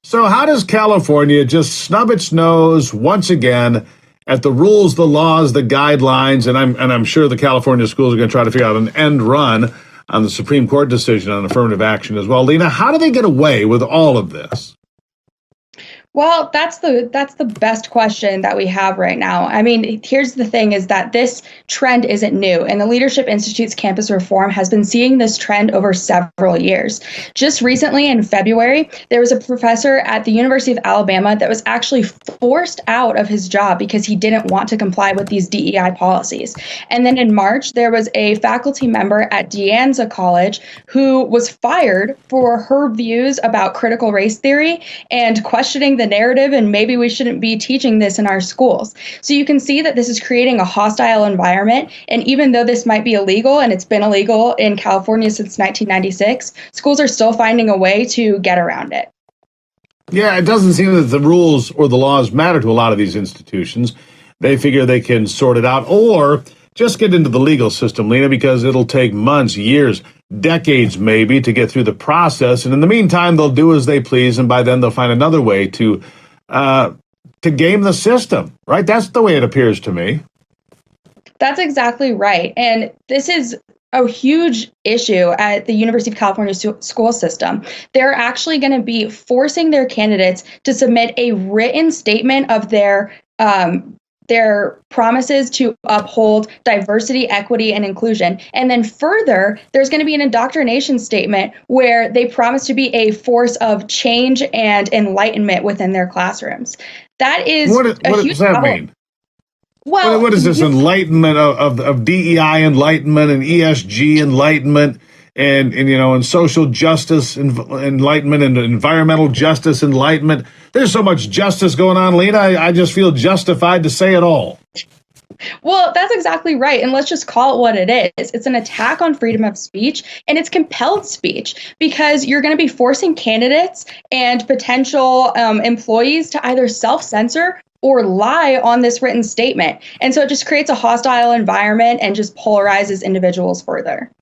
So how does California just snub its nose once again at the rules, the laws, the guidelines, and I'm sure the California schools are going to try to figure out an end run on the Supreme Court decision on affirmative action as well. Lena, how do they get away with all of this? Well, that's the best question that we have right now. I mean, here's the thing is that this trend isn't new, and the Leadership Institute's campus reform has been seeing this trend over several years. Just recently in February, there was a professor at the University of Alabama that was actually forced out of his job because he didn't want to comply with these DEI policies. And then in March, there was a faculty member at De Anza College who was fired for her views about critical race theory and questioning the narrative, and maybe we shouldn't be teaching this in our schools. So you can see that this is creating a hostile environment. And even though this might be illegal, and it's been illegal in California since 1996, schools are still finding a way to get around it. Yeah, it doesn't seem that the rules or the laws matter to a lot of these institutions. They figure they can sort it out or just get into the legal system, Lena, because it'll take months, years, decades maybe to get through the process. And in the meantime, they'll do as they please. And by then they'll find another way to game the system. Right. That's the way it appears to me. That's exactly right. And this is a huge issue at the University of California school system. They're actually going to be forcing their candidates to submit a written statement of their promises to uphold diversity, equity, and inclusion. And then further, there's going to be an indoctrination statement where they promise to be a force of change and enlightenment within their classrooms. That is what does that mean? Well, what is this enlightenment of DEI enlightenment and ESG enlightenment and social justice enlightenment and environmental justice enlightenment? There's so much justice going on, Lena. I just feel justified to say it all. Well, that's exactly right. And let's just call it what it is. It's an attack on freedom of speech, and it's compelled speech because you're going to be forcing candidates and potential employees to either self-censor or lie on this written statement. And so it just creates a hostile environment and just polarizes individuals further.